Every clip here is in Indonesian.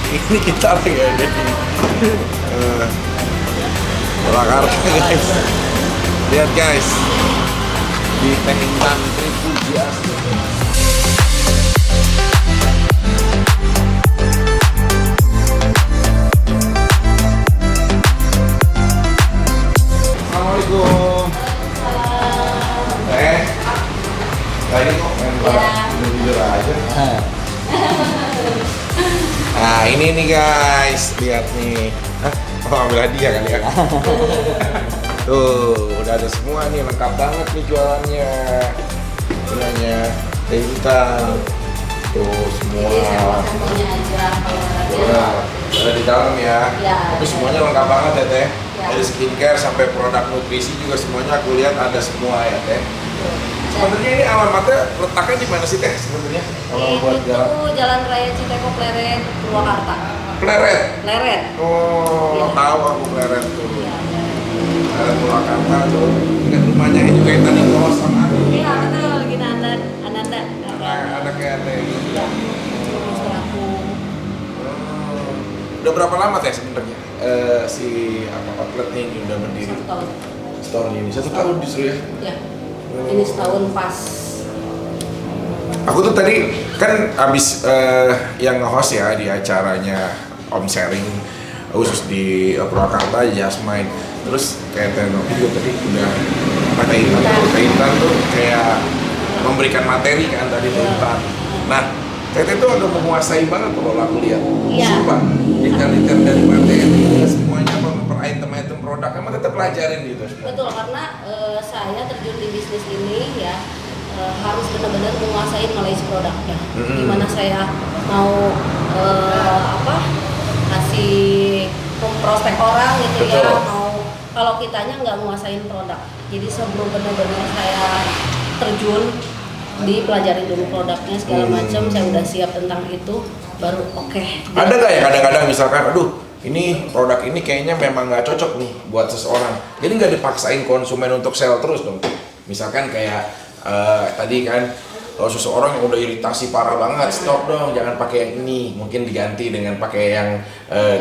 Ini kita lagi ada di Purwakarta guys. Lihat guys, di Teh Intan Tripujias. Assalamualaikum. Lagi kok main jujur aja. Nah ini nih guys, lihat nih. Oh ambil hadiah kali ya. Tuh udah ada semua nih, lengkap banget nih jualannya. Jualannya Teh Intan. Tuh semua. Ada di dalam ya. Tapi semuanya lengkap banget ya Teh. Dari skincare sampai produk nutrisi juga semuanya aku lihat ada semua ya Teh. Sebenarnya ini alamatnya letaknya di mana sih Teh sebenarnya? Kalau buat Jalan Raya Citeko Pleret, Purwakarta. Pleret. Pleret. Oh, ya. Tahu aku Pleret tuh. Pleret Purwakarta tuh. Ingat rumahnya ini juga yang tadi kalau sama aku. Iya, betul lagi Ananda. Ada kayak Teh. Iya. Terus aku. Udah berapa lama Teh sebenarnya? Si outletnya ini udah berdiri? 1 tahun. Setahun ini. 1 tahun justru ya? Iya. Ini setahun pas. Aku tuh tadi kan abis yang nge-host ya di acaranya Om Sharing khusus di Purwakarta, Jasmine. Terus kayak Tenopi juga tadi udah Teh Intan tuh kayak memberikan materi kan tadi Teh Intan. Nah, Teh tuh udah menguasai banget kalau aku lihat. Iya. Sumpah, detail-detail dari materi semuanya per item-item produk emang tetap pelajarin gitu. Betul, karena saya terjun di bisnis ini ya harus benar-benar menguasai knowledge produknya. Gimana saya mau kasih prospek orang gitu. Betul. Ya, mau kalau kitanya nggak menguasain produk. Jadi sebelum benar-benar saya terjun dipelajari dulu produknya segala macam, saya udah siap tentang itu, baru oke. Ada nggak ya kadang-kadang misalkan, aduh ini produk ini kayaknya memang nggak cocok nih buat seseorang, jadi nggak dipaksain konsumen untuk sell terus dong. Misalkan kayak tadi kan, kalau seseorang yang udah iritasi parah banget, stop dong, jangan pakai yang ini, mungkin diganti dengan pakai yang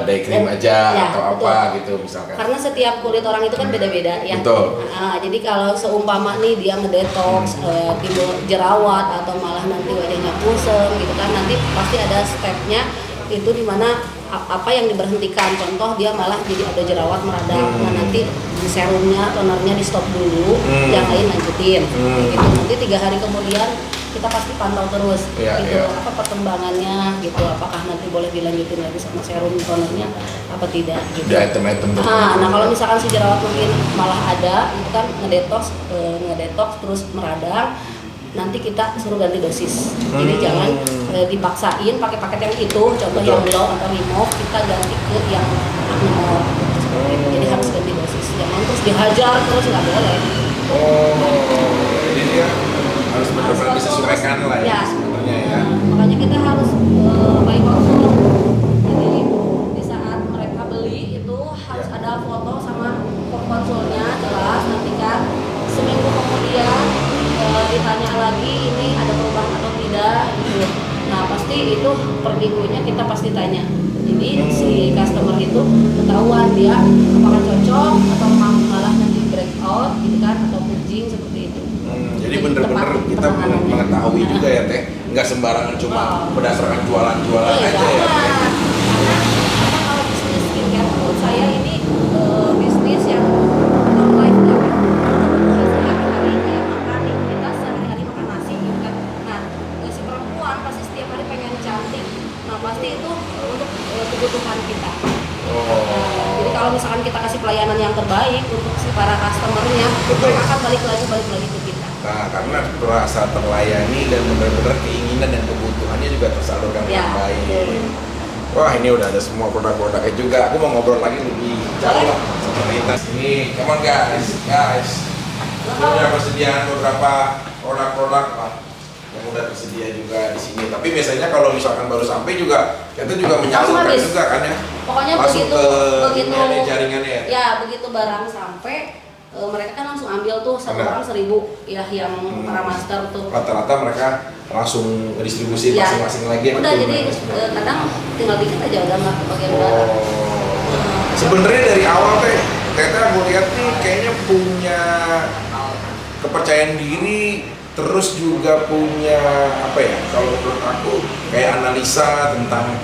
day cream aja ya, atau betul. Apa gitu misalkan. Karena setiap kulit orang itu kan beda-beda ya. Betul. Jadi kalau seumpama nih dia ngedetox, timbul jerawat atau malah nanti wajahnya kusam gitu kan, nanti pasti ada stepnya itu dimana apa yang diberhentikan. Contoh dia malah jadi ada jerawat meradang, nah nanti di serumnya, tonernya di stop dulu, yang lain lanjutin. Gitu. Nanti 3 hari kemudian kita pasti pantau terus apa perkembangannya gitu, apakah nanti boleh dilanjutin lagi sama serum tonernya apa tidak gitu. Nah kalau misalkan si jerawat mungkin malah ada itu kan ngedetox terus meradang, nanti kita suruh ganti dosis. Jadi jangan dipaksain pakai paket yang itu, contoh yang glow atau remove, kita ganti ke yang abnormal. Jadi harus ganti dosis. Jangan terus dihajar terus, nggak boleh. Jadi dia harus benar-benar disesuaikan lah ya sebenarnya ya. Makanya kita harus baik konsul. Jadi di saat mereka beli itu harus ada foto sama konsulnya jelas. Nanti kan seminggu kemudian ditanya lagi ini ada perubahan atau tidak gitu. Nah pasti itu per minggunya kita pasti tanya. Jadi si customer itu ketahuan dia apakah cocok atau malah nanti breakout gitu kan, atau purging seperti itu. Jadi bener-bener kita mengetahui juga ya Teh, nggak sembarangan cuma berdasarkan jualan-jualan aja ya Teh. Karena kalau bisnis skincare menurut saya ini bisnis yang long life ya. Kita sehari-hari makan nasi gitu kan. Nah si perempuan pasti setiap hari pengen cantik. Nah pasti itu untuk kebutuhan kita. Jadi kalau misalkan kita kasih pelayanan yang terbaik untuk si para customernya, mereka akan balik lagi ke kita. Nah, karena merasa terlayani dan benar-benar keinginan dan kebutuhannya juga tersalurkan dengan baik. Wah, ini udah ada semua produk-produknya juga. Aku mau ngobrol lagi lebih jauh lah sama Intan. Ini, come on guys. Sudah persediaan beberapa produk-produk lah yang udah tersedia juga di sini. Tapi biasanya kalau misalkan baru sampai juga kita juga menyalurkan juga kan ya. Pokoknya masuk begitu jaringannya ya. Ya, begitu barang sampai mereka kan langsung ambil tuh 1 orang 1.000 ya yang para master tuh. Rata-rata mereka langsung distribusi Ya, masing-masing lagi. udah jadi kadang tinggal dikit aja udah nggak ke bagian barat. Sebenarnya dari awal Teteh aku lihat nih kayaknya punya kepercayaan diri, terus juga punya apa ya, kalau menurut aku kayak analisa tentang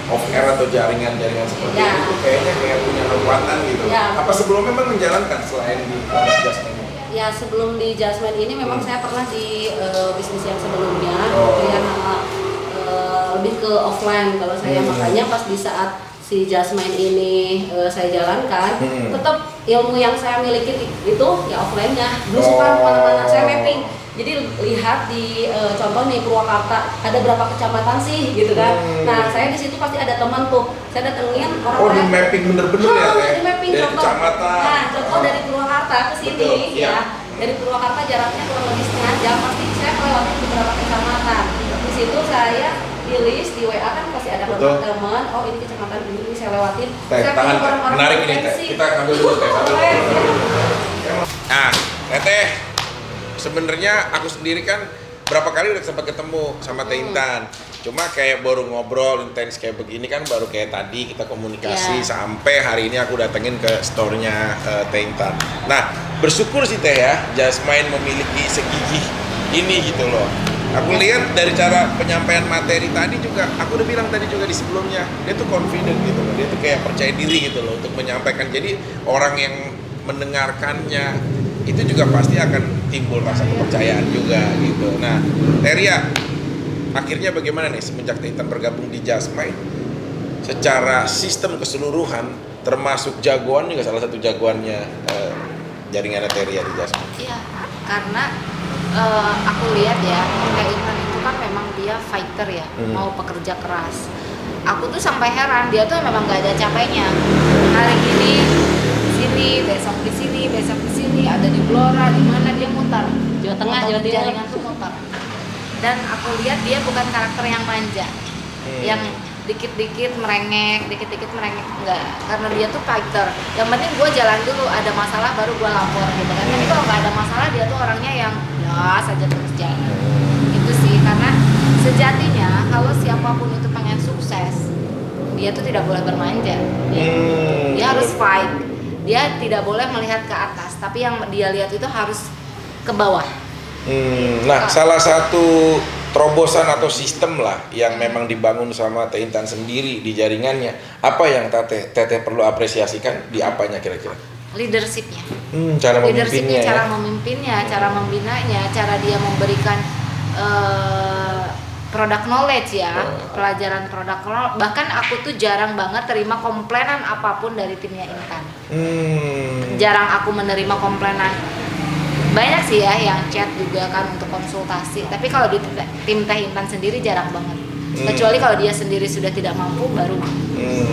off air atau jaringan-jaringan seperti itu kayaknya kayak punya kekuatan gitu. Apa sebelumnya memang menjalankan selain di Jasmine? Ya sebelum di Jasmine ini memang saya pernah di bisnis yang sebelumnya, yang lebih ke offline kalau saya, makanya pas di saat si Jasmine ini saya jalankan, tetap ilmu yang saya miliki itu ya offline-nya, belusukan kemana-mana, saya mapping. Jadi lihat di contoh nih Purwakarta ada berapa kecamatan sih gitu kan. Nah saya di situ pasti ada teman tuh, saya datengin orang-orang. Di mapping bener-bener ya? Di mapping dari contoh. kecamatan. Nah contoh dari Purwakarta ke sini. Betul, ya. Dari Purwakarta jaraknya kurang lebih setengah jam, pasti saya melewati beberapa kecamatan. Di situ saya di list di WA kan pasti ada teman-teman, oh ini kecamatan ini saya lewatin. Saya Tahan, orang-orang menarik ini kita ambil dulu Nah, Teteh, sebenarnya aku sendiri kan berapa kali udah sempat ketemu sama Teh Intan. Cuma kayak baru ngobrol intens kayak begini kan baru kayak tadi kita komunikasi sampai hari ini aku datengin ke store-nya Teh Intan. Nah, bersyukur sih Teh ya, Jasmine memiliki segigih ini gitu loh. Aku lihat dari cara penyampaian materi tadi juga, aku udah bilang tadi juga di sebelumnya, dia tuh confident gitu loh, dia tuh kayak percaya diri gitu loh untuk menyampaikan. Jadi orang yang mendengarkannya itu juga pasti akan timbul rasa kepercayaan juga gitu. Nah, Teria, akhirnya bagaimana nih semenjak Teh Intan bergabung di Jasmine? Secara sistem keseluruhan, termasuk jagoan juga salah satu jagoannya jaringan Teria di Jasmine. Iya, karena aku lihat ya, Teh Intan itu kan memang dia fighter ya, mau pekerja keras. Aku tuh sampai heran, dia tuh memang gak ada capeknya. Hari ini sini, besok di sini, besok di sini, ada di Blora, di mana dia mutar. Jawa Tengah, Jawa Timur. Jaringan tuh mutar. Dan aku lihat dia bukan karakter yang manja, yang dikit-dikit merengek, enggak. Karena dia tuh fighter. Yang penting gue jalan dulu, ada masalah baru gue lapor gitu kan. Tapi kalau nggak ada masalah dia tuh orangnya yang ya saja terus jalan. Itu sih, karena sejatinya kalau siapapun itu pengen sukses, dia tuh tidak boleh bermanja. Dia harus fight. Dia tidak boleh melihat ke atas, tapi yang dia lihat itu harus ke bawah. Nah, salah satu terobosan atau sistem lah yang memang dibangun sama Teh Intan sendiri di jaringannya, apa yang Teteh perlu apresiasikan di apanya kira-kira? Leadershipnya. Cara Leadershipnya, memimpinnya, cara memimpinnya, cara membinanya, cara dia memberikan product knowledge ya, pelajaran product knowledge. Bahkan aku tuh jarang banget terima komplainan apapun dari timnya Intan. Jarang aku menerima komplainan. Banyak sih ya yang chat juga kan untuk konsultasi, tapi kalau di tim Teh Intan sendiri jarang banget. Kecuali kalau dia sendiri sudah tidak mampu baru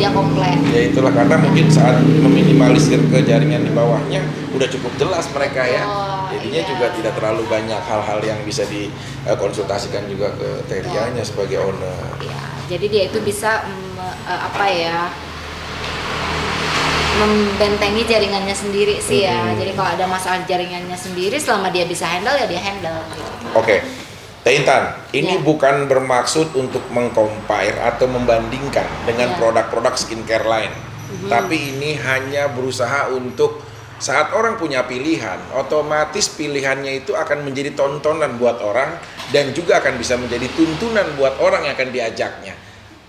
dia komplain. Ya itulah, karena mungkin saat meminimalisir ke jaringan di bawahnya udah cukup jelas mereka ya. Jadinya juga tidak terlalu banyak hal-hal yang bisa dikonsultasikan juga ke Terianya sebagai owner. Ya, jadi dia itu bisa membentengi jaringannya sendiri sih ya. Jadi kalau ada masalah jaringannya sendiri, selama dia bisa handle ya dia handle. Oke. Teh Intan, ini bukan bermaksud untuk meng-compare atau membandingkan dengan produk-produk skincare lain. Tapi ini hanya berusaha untuk saat orang punya pilihan, otomatis pilihannya itu akan menjadi tontonan buat orang dan juga akan bisa menjadi tuntunan buat orang yang akan diajaknya.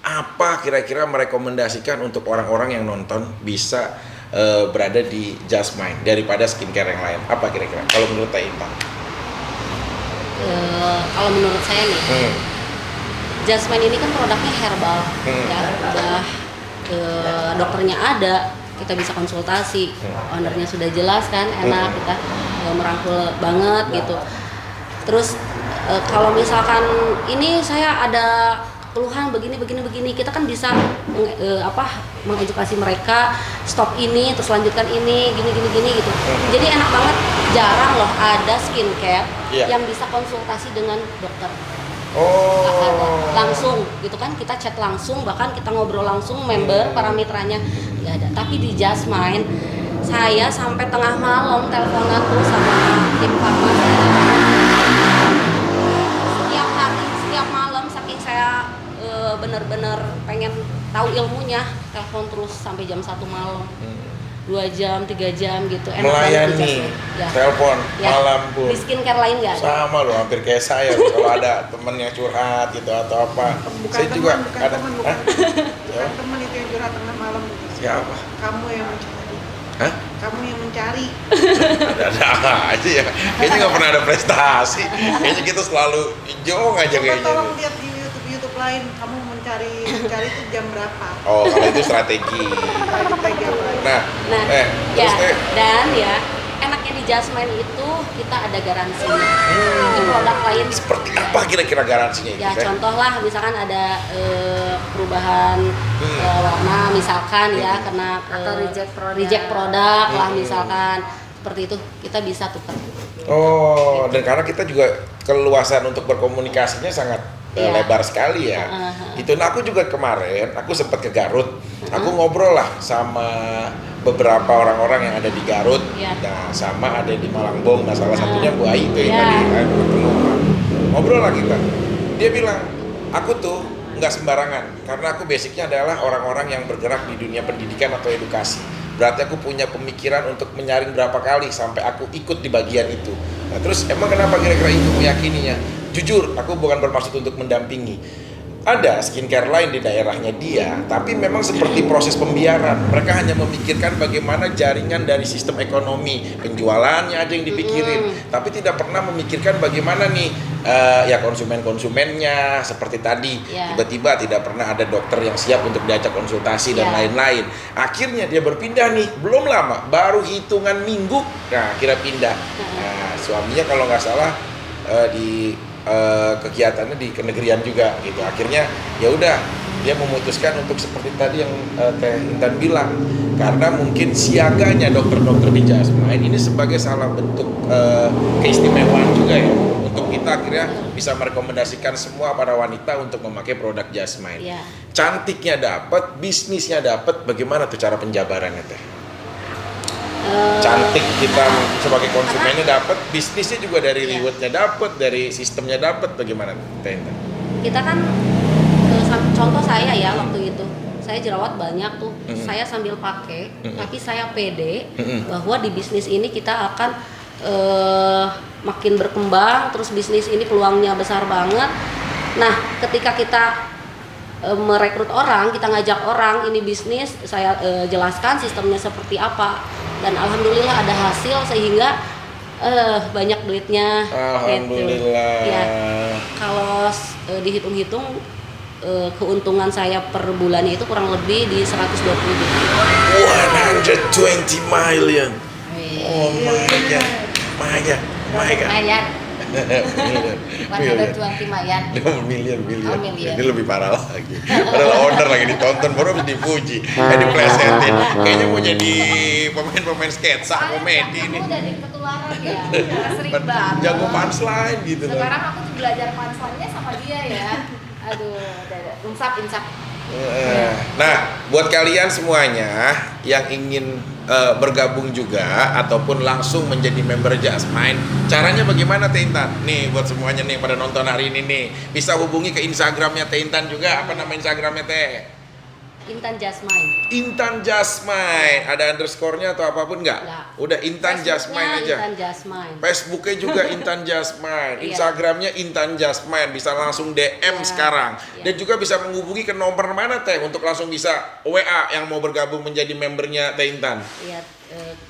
Apa kira-kira merekomendasikan untuk orang-orang yang nonton bisa berada di Jasmine daripada skincare yang lain? Apa kira-kira kalau menurut Teh Intan? Kalau menurut saya nih, Jasmine ini kan produknya herbal, ya udah dokternya ada, kita bisa konsultasi, ownernya sudah jelas kan, enak, kita merangkul banget gitu. Terus kalau misalkan ini saya ada keluhan begini, kita kan bisa mengedukasi mereka, stop ini, terus lanjutkan ini, gini gitu. Jadi enak banget, jarang loh ada skincare yang bisa konsultasi dengan dokter. Langsung gitu kan, kita chat langsung, bahkan kita ngobrol langsung, member para mitranya nggak ada. Tapi di Jasmine saya sampai tengah malam teleponan tuh sama tim farmasi. Setiap benar-benar pengen tahu ilmunya, telepon terus sampai jam 1 malam. 2 jam, 3 jam gitu. Enak banget Melayani, ya. telepon Ya. malam pun. Di skincare lain nggak ada? Sama loh, hampir kayak saya kalau ada temen yang curhat gitu atau apa. Bukan Saya teman, juga bukan ada. teman, Hah? bukan teman itu yang curhat tengah malam. Siapa? Kamu yang mencari. Hah? Kamu yang mencari. Ada aja ya. Kayaknya nggak pernah ada prestasi. Kayaknya kita selalu jong aja Coba kayaknya. tolong lihat di YouTube lain. Kamu mencari itu jam berapa? Oh, kalau itu strategi. Strategi apa lagi? Nah, Nah, terus ya, dan ya enaknya di Jasmine itu kita ada garansinya. Di produk lain seperti apa kira-kira garansinya itu? ya Teh? contoh lah misalkan ada perubahan warna misalkan ya karena Atau reject produk lah misalkan seperti itu kita bisa tukar. Oh, dan karena kita juga keluasan untuk berkomunikasinya sangat Iya. lebar sekali ya. Itu, nah aku juga kemarin, aku sempat ke Garut, aku ngobrol lah sama beberapa orang-orang yang ada di Garut, Iya. nah sama ada di Malangbong, nah salah satunya Bu Ai itu yang Iya. tadi aku ketemu, ngobrol lah kita. Dia bilang, aku tuh nggak sembarangan, karena aku basicnya adalah orang-orang yang bergerak di dunia pendidikan atau edukasi. Berarti aku punya pemikiran untuk menyaring berapa kali sampai aku ikut di bagian itu. Nah terus emang kenapa kira-kira itu meyakininya? Jujur, aku bukan bermaksud untuk mendampingi. Ada skincare lain di daerahnya dia, tapi memang seperti proses pembiaran. Mereka hanya memikirkan bagaimana jaringan dari sistem ekonomi, penjualannya aja yang dipikirin, tapi tidak pernah memikirkan bagaimana nih ya konsumennya seperti tadi. Ya. Tiba-tiba tidak pernah ada dokter yang siap untuk diajak konsultasi dan Ya. lain-lain. Akhirnya dia berpindah nih, belum lama, baru hitungan minggu, nah kira pindah. Nah, suaminya kalau nggak salah di kegiatannya di kenegerian juga gitu. Akhirnya ya udah dia memutuskan untuk seperti tadi yang Teh Intan bilang, karena mungkin siaganya dokter-dokter di Jasmine ini sebagai salah bentuk keistimewaan juga ya, untuk kita akhirnya bisa merekomendasikan semua para wanita untuk memakai produk Jasmine. Iya. Cantiknya dapat, bisnisnya dapat, bagaimana tuh cara penjabarannya Teh? Cantik kita sebagai konsumennya dapat, bisnisnya juga dari Iya. rewardnya dapat, dari sistemnya dapat, bagaimana Teh Intan? Kita kan contoh saya ya waktu itu saya jerawat banyak tuh, saya sambil pakai, tapi saya pede bahwa di bisnis ini kita akan makin berkembang, terus bisnis ini peluangnya besar banget. Nah, ketika kita merekrut orang, kita ngajak orang ini bisnis, saya jelaskan sistemnya seperti apa, dan alhamdulillah ada hasil sehingga banyak duitnya. Alhamdulillah. Gitu. Ya, kalau dihitung-hitung keuntungan saya per bulannya itu kurang lebih di 120 juta. 120 million. Oh my god. Mayan, 120 mayan. Million. Oh, million. Ini lebih parah lagi. Padahal owner lagi ditonton, baru habis dipuji. Diplesetin. Kayaknya mau jadi pemain sketsa komedi ini. Aku udah ketularan ya, karena sering banget. Jago punchline gitu kan. Sekarang aku tuh belajar punchline-nya sama dia ya. Aduh, insap. Nah, buat kalian semuanya yang ingin bergabung juga ataupun langsung menjadi member Jasmine, caranya bagaimana Teh Intan? Nih buat semuanya nih pada nonton hari ini nih, bisa hubungi ke Instagramnya Teh Intan juga. Apa nama Instagramnya Teh? Intan Jasmine. Intan Jasmine. Ada underscore-nya atau apapun nggak? Nggak. Udah Intan Jasmine aja. Intan Jasmine. Facebooknya juga Intan Jasmine, Iya. Instagramnya Intan Jasmine, bisa langsung DM Iya. sekarang. Iya. Dan juga bisa menghubungi ke nomor mana Teh untuk langsung bisa WA yang mau bergabung menjadi membernya Teh Intan. Iya,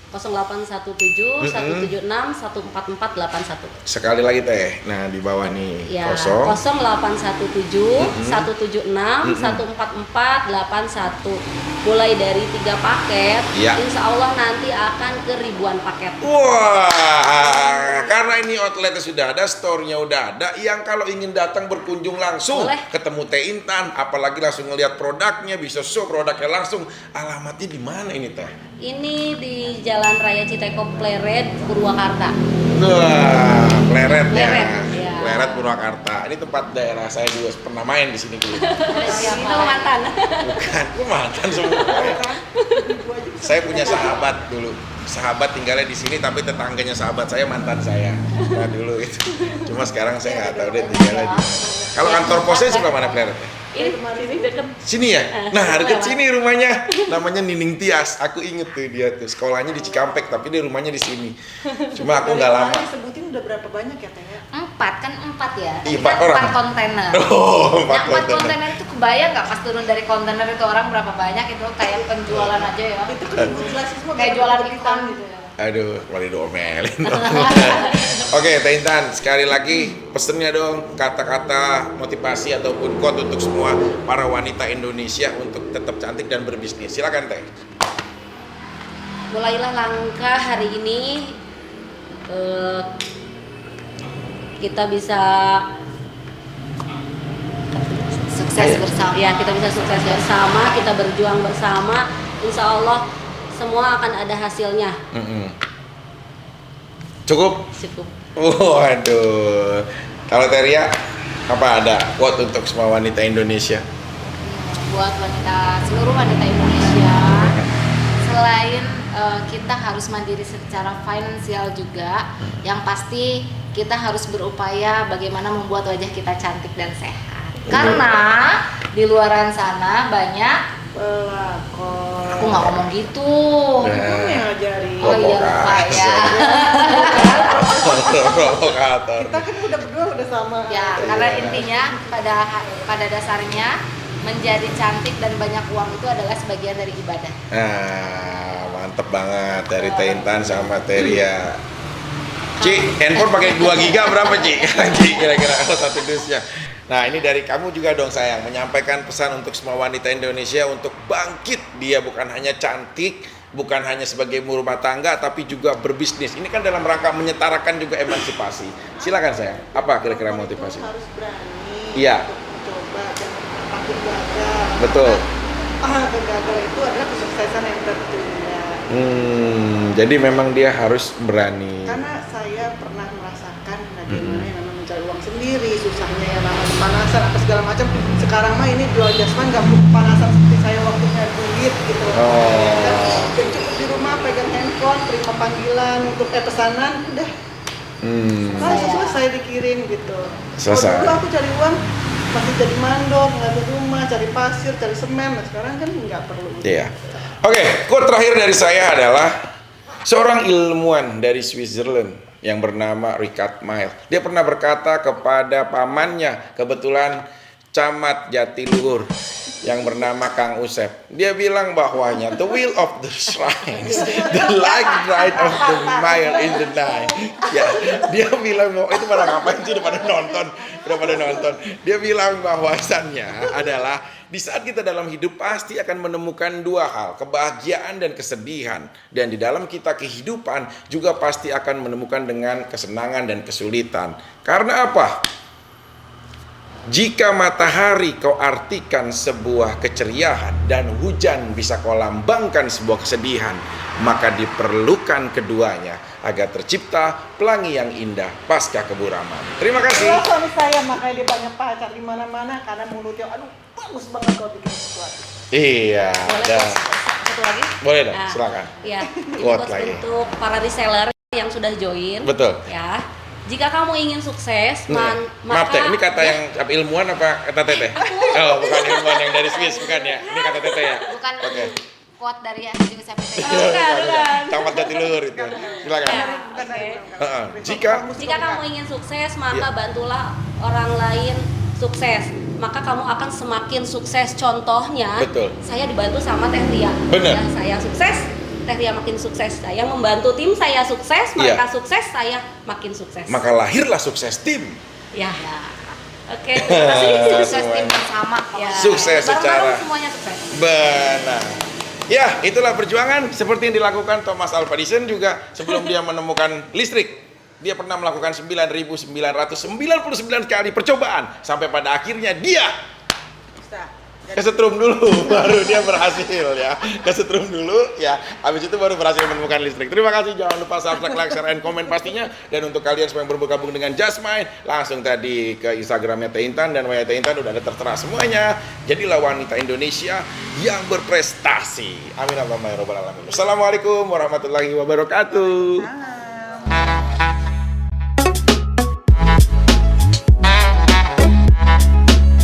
0817 176 14481. Sekali lagi Teh, nah di bawah nih Ya, 0817 176 14481. Mulai dari 3 paket, Iya. insya Allah nanti akan ke ribuan paket. Wah, karena ini outletnya sudah ada, store-nya udah ada. Yang kalau ingin datang berkunjung langsung, Boleh. ketemu Teh Intan, apalagi langsung ngelihat produknya, bisa show produknya langsung. Alamatnya di mana ini Teh? Ini di Jalan Raya Citeko Pleret, Purwakarta. Wah, Pleret ya. Pleret, ya. Pleret Purwakarta. Ini tempat daerah saya juga pernah main di sini dulu. Itu mantan. Bukan, gue mantan semua. Saya punya sahabat dulu. Sahabat tinggalnya di sini, tapi tetangganya sahabat saya mantan saya. Nah dulu itu. Cuma sekarang saya nggak tahu deh tinggalnya di mana. Kalau kantor posnya sebelah mana Pleret? Ini deket. Sini ya? Nah, deket lewat. sini rumahnya. Namanya Nining Tias. Aku inget tuh dia tuh. Sekolahnya di Cikampek, tapi dia rumahnya di sini. Cuma aku nggak lama. Sebutin udah berapa banyak ya, Teh? 4 ya. Iya, Kan 4 orang. 4 kontainer. Oh, Yang 4 kontainer. kontainer itu kebayang nggak pas turun dari kontainer itu orang berapa banyak itu kayak penjualan aja ya. Itu kan ibu jelasin semua. Kayak jualan iklan gitu ya. Aduh, malah diomelin. Oke, Teh Intan, sekali lagi pesennya dong kata-kata motivasi ataupun quote untuk semua para wanita Indonesia untuk tetap cantik dan berbisnis. Silakan Teh. Mulailah langkah hari ini, kita bisa Sukses bersama. ya, kita bisa sukses bersama, kita berjuang bersama. Insya Allah semua akan ada hasilnya. Cukup? Cukup. Waduh. Kalau Teria, apa ada quote untuk semua wanita Indonesia? Buat seluruh wanita Indonesia, selain kita harus mandiri secara finansial juga, yang pasti kita harus berupaya bagaimana membuat wajah kita cantik dan sehat. Karena di luaran sana banyak Pelakon. aku nggak ngomong gitu. Kamu yang ngajarin. Oh iya lupa ya. Provokator. Kita kan udah berdua udah sama. Ya, karena intinya pada dasarnya menjadi cantik dan banyak uang itu adalah sebagian dari ibadah. Nah, mantep banget dari Teh Intan sama Teria. Ci, handphone pakai 2 giga berapa Ci? Ci, kira-kira satu dusnya. Nah, ini dari kamu juga dong sayang, menyampaikan pesan untuk semua wanita Indonesia untuk bangkit. Dia bukan hanya cantik, bukan hanya sebagai ibu rumah tangga, tapi juga berbisnis. Ini kan dalam rangka menyetarakan juga emansipasi. Silakan sayang, apa kira-kira motivasi? Harus berani. Iya. Untuk mencoba dan takut gagal. Betul. Gagal itu adalah kesuksesan yang tertunda. Jadi memang dia harus berani. Karena saya pernah merasakan bagaimana yang namanya mencari uang sendiri, susahnya yang namanya pemanasan apa segala macam. Sekarang mah ini jual jasman nggak perlu pemanasan seperti saya waktu nyari duit gitu. Dan cukup di rumah pegang handphone, terima panggilan untuk pesanan, udah. Selesai dikirim gitu. Selesai. Kalau dulu aku cari uang masih jadi mandor, ngambil rumah, cari pasir, cari semen. Nah, sekarang kan nggak perlu. Iya. Oke, quote terakhir dari saya adalah seorang ilmuwan dari Switzerland yang bernama Richard Mille. Dia pernah berkata kepada pamannya, kebetulan camat Jatiluhur yang bernama Kang Usep. Dia bilang bahwanya the wheel of the shrine, the light bright of the mile in the night. Ya, dia bilang bahwa itu pada ngapain sih udah pada nonton. Dia bilang bahwasannya adalah di saat kita dalam hidup pasti akan menemukan 2 hal, kebahagiaan dan kesedihan. Dan di dalam kita kehidupan juga pasti akan menemukan dengan kesenangan dan kesulitan. Karena apa? Jika matahari kau artikan sebuah keceriaan dan hujan bisa kau lambangkan sebuah kesedihan, maka diperlukan keduanya agar tercipta pelangi yang indah pasca keburaman. Terima kasih. Kalau suami saya makanya dia banyak pacar di mana-mana karena mulutnya aduh bagus banget kalau bikin sesuatu. Iya, ada. Satu lagi? Boleh dong, Nah, silakan. Ya, Quote ini lagi. untuk para reseller yang sudah join. Betul. Ya, jika kamu ingin sukses, Maaf Teh, ini kata yang apa, ilmuwan apa kata Teteh? Oh, bukan ilmuwan yang dari Swiss, bukan ya? Ini kata Teteh ya? Bukan Oke. quote dari Haji Usep itu. Bukan. Camat Jatiluhur itu. Silakan. Ya, oke. Jika Jika kamu ingin sukses, Iya. maka bantulah orang lain sukses. Maka kamu akan semakin sukses. Contohnya, Betul. saya dibantu sama Teh Ria. Benar. Ya, saya sukses, Teh Ria makin sukses. Saya membantu tim saya sukses, Iya. maka sukses saya makin sukses. maka lahirlah sukses tim. Ya. Oke, terima kasih. Sukses tim bersama. Ya. Sukses Bareng-bareng secara- semuanya sukses. Benar. Ya, itulah perjuangan seperti yang dilakukan Thomas Alva Edison juga sebelum dia menemukan listrik. Dia pernah melakukan 9.999 kali percobaan sampai pada akhirnya dia kesetrum dulu baru dia berhasil ya. Kesetrum dulu ya. Habis itu baru berhasil menemukan listrik. Terima kasih, jangan lupa subscribe, like, share, and comment pastinya. Dan untuk kalian semua yang bergabung dengan Just Mind, langsung tadi ke Instagramnya Teh Intan dan WA Teh Intan udah ada tertera semuanya. Jadilah wanita Indonesia yang berprestasi. Amin Allahumma ya rabbal alamin. Assalamualaikum warahmatullahi wabarakatuh.